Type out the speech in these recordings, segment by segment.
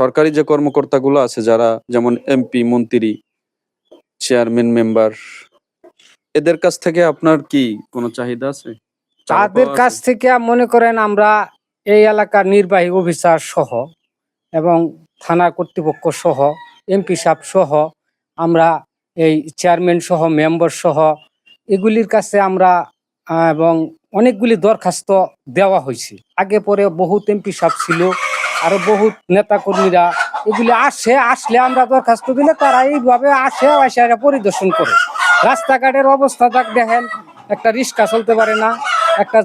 সরকারি যে কর্মকর্তাগুলো আছে যারা যেমন এমপি, মন্ত্রী, চেয়ারম্যান, মেম্বার এদের কাছ থেকে আপনার কি কোনো চাহিদা আছে? চাওয়া তাদের পাওয়া কাছ আছে? থেকে মনে করেন আমরা এই এলাকার নির্বাহী অফিসার সহ এবং থানা কর্তৃপক্ষ সহ এমপি সাহেব সহ আমরা এই চেয়ারম্যান সহ মেম্বার সহ এগুলির কাছে আমরা এবং অনেকগুলি দরখাস্ত দেওয়া হয়েছে। আগে পরে বহুত এমপি সাহেব ছিল, আরো বহুত নেতাকর্মীরা এগুলি আসলে আমরা দরখাস্ত দিলে তারা এইভাবে আসে পরিদর্শন করে। রাস্তাঘাটের অবস্থা দেখেন, একটা রিক্সা চলতে পারে না, একটা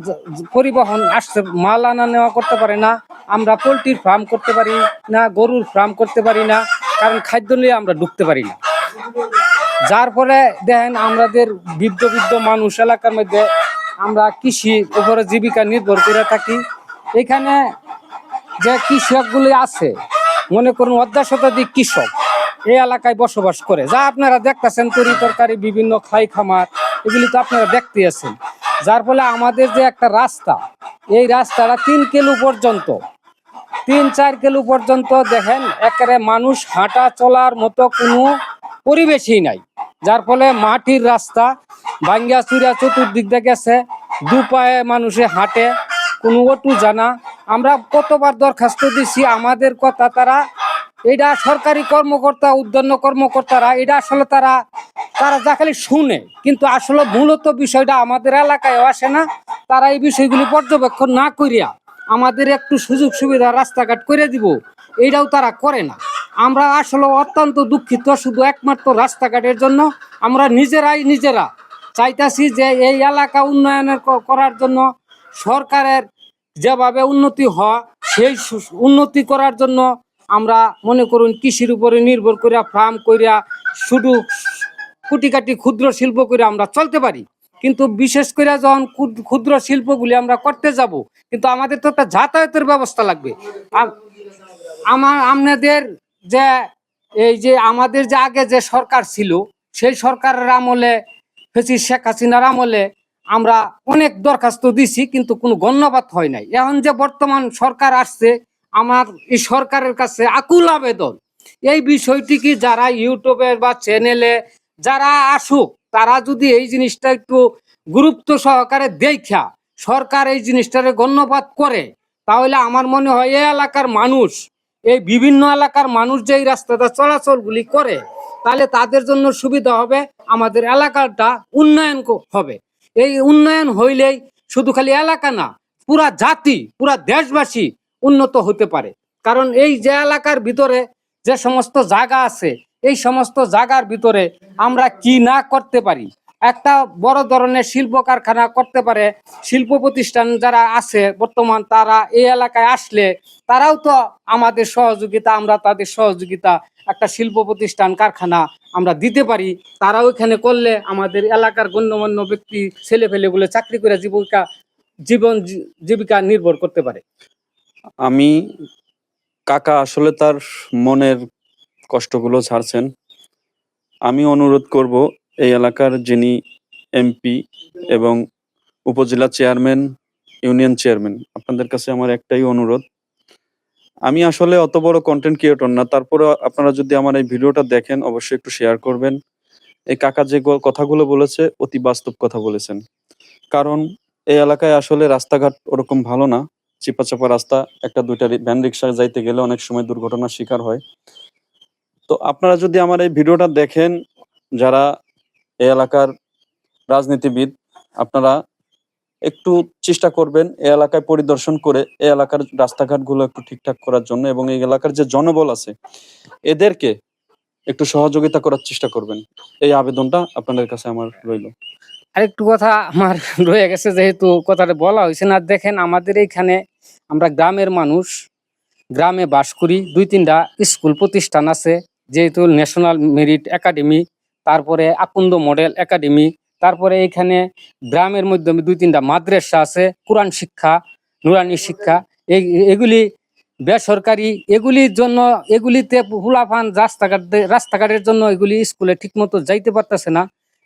পরিবহন আসছে মাল আনা নেওয়া করতে পারে না, আমরা পোলট্রির ফার্ম করতে পারি না, গরুর ফার্ম করতে পারি না, কারণ খাদ্য নিয়ে আমরা ঢুকতে পারি না। যার ফলে দেখেন আমাদের বৃদ্ধ মানুষ এলাকার মধ্যে আমরা কৃষির উপরে জীবিকা নির্ভর করে থাকি। এখানে যে কৃষকগুলি আছে, মনে করুন ১০০ কৃষক এই এলাকায় বসবাস করে, যা আপনারা দেখতেছেন তরি তরকারি বিভিন্ন খাই খামার এগুলি তো আপনারা দেখতে আছেন। যার ফলে আমাদের যে একটা রাস্তা, এই রাস্তাটা ৩ কিলো পর্যন্ত ৩-৪ কিলো পর্যন্ত দেখেন একেবারে মানুষ হাঁটা চলার মতো কোনো পরিবেশই নাই। যার ফলে মাটির রাস্তা ভাঙ্গা চুরা চতুর্দিক দিয়ে গেছে, দুপায়ে মানুষে হাঁটে, কোনো অটু জানা। আমরা কতবার দরখাস্ত দিছি, আমাদের কথা তারা এটা সরকারি কর্মকর্তা উদ্যান কর্মকর্তারা এটা আসলে তারা যা খালি শুনে, কিন্তু আসলে মূলত বিষয়টা আমাদের এলাকায় আসে না। তারা এই বিষয়গুলি পর্যবেক্ষণ না করিয়া আমাদের একটু সুযোগ সুবিধা রাস্তাঘাট করে দিব, এইটাও তারা করে না। আমরা আসলে অত্যন্ত দুঃখিত, শুধু একমাত্র রাস্তাঘাটের জন্য আমরা নিজেরা চাইতাছি যে এই এলাকা উন্নয়নের করার জন্য সরকারের যেভাবে উন্নতি হয় সেই উন্নতি করার জন্য আমরা মনে করুন কৃষির উপরে নির্ভর করিয়া ফার্ম করিয়া শুধু কুটিকাটি ক্ষুদ্র শিল্প করে আমরা চলতে পারি। কিন্তু বিশেষ করে যখন ক্ষুদ্র শিল্পগুলি আমরা করতে যাব, কিন্তু আমাদের তো একটা যাতায়াতের ব্যবস্থা লাগবে। আমাদের যে এই যে আমাদের যে আগে যে সরকার ছিল, সেই সরকারের আমলে শেখ হাসিনার আমলে আমরা অনেক দরখাস্ত দিছি, কিন্তু কোনো গণ্যপাত হয় নাই। এখন যে বর্তমান সরকার আসছে, আমার এই সরকারের কাছে আকুল আবেদন, এই বিষয়টি কি যারা ইউটিউবে বা চ্যানেলে যারা আসুক, তারা যদি এই জিনিসটা একটু গুরুত্ব সহকারে দেখা সরকার এই জিনিসটারে গণ্যপাত করে, তাহলে আমার মনে হয় এই এলাকার মানুষ, এই বিভিন্ন এলাকার মানুষ যে এই রাস্তাটা চলাচলগুলি করে, তাহলে তাদের জন্য সুবিধা হবে, আমাদের এলাকাটা উন্নয়ন হবে। এই উন্নয়ন হইলেই শুধু খালি এলাকা না, পুরা জাতি পুরা দেশবাসী উন্নত হতে পারে। কারণ এই যে এলাকার ভিতরে যে সমস্ত জায়গা আছে, এই সমস্ত জায়গার ভিতরে আমরা কি না করতে পারি। একটা বড় ধরনের শিল্প কারখানা করতে পারে, শিল্প প্রতিষ্ঠান যারা আছে বর্তমান, তারা এই এলাকায় আসলে তারাও তো আমাদের সহযোগিতা, আমরা তাদের সহযোগিতা, একটা শিল্প প্রতিষ্ঠান কারখানা আমরা দিতে পারি। তারাও এখানে করলে আমাদের এলাকার গণ্যমান্য ব্যক্তি ছেলে ফেলে বলে চাকরি করে জীবিকা নির্ভর করতে পারে। আমি কাকা আসলে তার মনের কষ্টগুলো ছাড়ছেন। আমি অনুরোধ করব এই এলাকার যিনি এমপি এবং উপজেলা চেয়ারম্যান, ইউনিয়ন চেয়ারম্যান, আপনাদের কাছে আমার একটাই অনুরোধ। আমি আসলে অত বড় কন্টেন্ট ক্রিয়েটর না, তারপরে আপনারা যদি আমার এই ভিডিওটা দেখেন অবশ্যই একটু শেয়ার করবেন। এই কাকা যে কথাগুলো বলেছে অতি বাস্তব কথা বলেছেন। কারণ এই এলাকায় আসলে রাস্তাঘাট ওরকম ভালো না, চিপাচাপা রাস্তা, একটা দুইটা ভ্যান রিক্সা যাইতে গেলে অনেক সময় দুর্ঘটনার শিকার হয়। তো আপনারা যদি আমার এই ভিডিওটা দেখেন, যারা এই এলাকার রাজনীতিবিদ, আপনারা একটু চেষ্টা করবেন এই এলাকায় পরিদর্শন করে এই এলাকার রাস্তাঘাটগুলো একটু ঠিকঠাক করার জন্য, এবং এই এলাকার যে জনবল আছে এদেরকে একটু সহযোগিতা করার চেষ্টা করবেন। এই আবেদনটা আপনাদের কাছে আমার রইল। আরেকটু কথা আমার রয়ে গেছে, যেহেতু কথাটা বলা হয়েছে না। দেখেন আমাদের এইখানে আমরা গ্রামের মানুষ, গ্রামে বাস করি, 2-3টা স্কুল প্রতিষ্ঠান আছে, যেহেতু ন্যাশনাল মেরিট একাডেমি, তারপরে আকন্দ মডেল একাডেমি, তারপরে এখানে গ্রামের মধ্যে 2-3টা মাদ্রাসা আছে, কোরআন শিক্ষা, নুরানি শিক্ষা, এগুলি বেসরকারি। এগুলির জন্য এগুলিতে হুলাফান রাস্তাঘাটের জন্য এগুলি স্কুলে ঠিক মতো যাইতে পারতেছে না।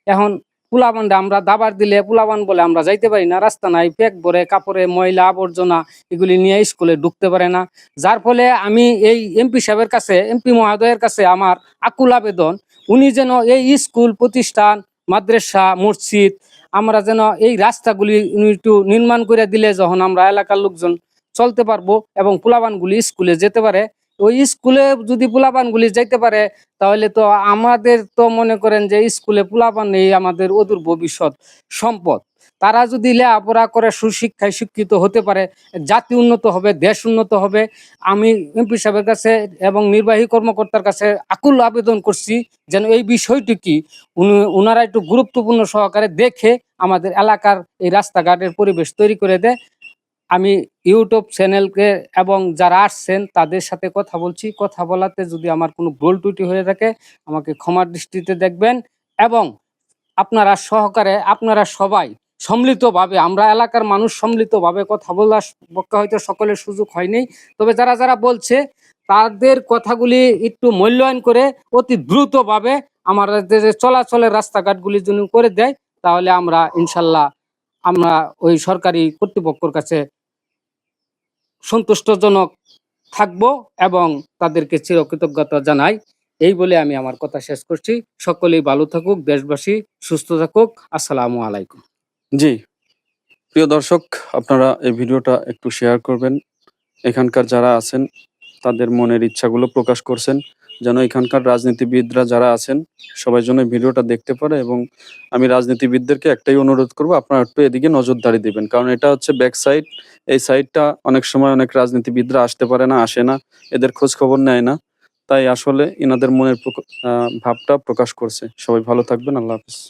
এখন পোলাপানটা আমরা দাবার দিলে পোলাপান বলে আমরা যাইতে পারি না, রাস্তা নাই, পেক ভরে কাপড়ে ময়লা আবর্জনা এগুলি নিয়ে স্কুলে ঢুকতে পারে না। যার ফলে আমি এই এমপি সাহেবের কাছে, এমপি মহোদয়ের কাছে আমার আকুল আবেদন, উনি যেন এই স্কুল প্রতিষ্ঠান, মাদ্রাসা, মসজিদ, আমরা যেন এই রাস্তাগুলি উনি একটু নির্মাণ করে দিলে যখন আমরা এলাকার লোকজন চলতে পারবো এবং পোলাপানগুলি স্কুলে যেতে পারে। ওই স্কুলে যদি পোলাপানগুলি যেতে পারে তাহলে তো আমাদের তো মনে করেন যে স্কুলে পোলাপান নেই, আমাদের অদূর ভবিষ্যৎ সম্পদ। তারা যদি লেখাপড়া করে সুশিক্ষায় শিক্ষিত হতে পারে, জাতি উন্নত হবে, দেশ উন্নত হবে। আমি এমপি সাহেবের কাছে এবং নির্বাহী কর্মকর্তার কাছে আকুল আবেদন করছি যেন এই বিষয়টি কি ওনারা একটু গুরুত্বপূর্ণ সহকারে দেখে আমাদের এলাকার এই রাস্তাঘাটের পরিবেশ তৈরি করে দেয়। আমি ইউটিউব চ্যানেলকে এবং যারা আসছেন তাদের সাথে কথা বলছি, কথা বলাতে যদি আমার কোনো ভুল ত্রুটি হয়ে থাকে আমাকে ক্ষমার দৃষ্টিতে দেখবেন। এবং আপনারা সহকারে, আপনারা সবাই সম্মিলিতভাবে, আমরা এলাকার মানুষ সম্মিলিতভাবে কথা বলার পক্ষে হয়তো সকলের সুযোগ হয়নি, তবে যারা যারা বলছে তাদের কথাগুলি একটু মূল্যায়ন করে অতি দ্রুতভাবে আমাদের যে চলাচলের রাস্তাঘাটগুলি যদি করে দেয় তাহলে আমরা ইনশাল্লাহ আমরা ওই সরকারি কর্তৃপক্ষের কাছে সন্তুষ্টজনক থাকব এবং তাদেরকে চিরকৃতজ্ঞতা জানাই। এই বলে আমি আমার কথা শেষ করছি। সকলেই ভালো থাকুক, দেশবাসী সুস্থ থাকুক। আসসালামু আলাইকুম। জি, প্রিয় দর্শক, আপনারা এই ভিডিওটা একটু শেয়ার করবেন। এখানকার যারা আছেন তাদের মনের ইচ্ছাগুলো প্রকাশ করছেন, যেন এখানকার রাজনীতিবিদরা যারা আছেন সবাই যেন এই ভিডিওটা দেখতে পারে। এবং আমি রাজনীতিবিদদেরকে একটাই অনুরোধ করব, আপনারা একটু এদিকে নজরদারি দিবেন, কারণ এটা হচ্ছে ব্যাক সাইড। এই সাইডটা অনেক সময় অনেক রাজনীতিবিদরা আসতে পারে না, আসে না, এদের খোঁজ খবর নেয় না। তাই আসলে ইনাদের মনের ভাবটা প্রকাশ করছে। সবাই ভালো থাকবেন। আল্লাহ হাফেজ।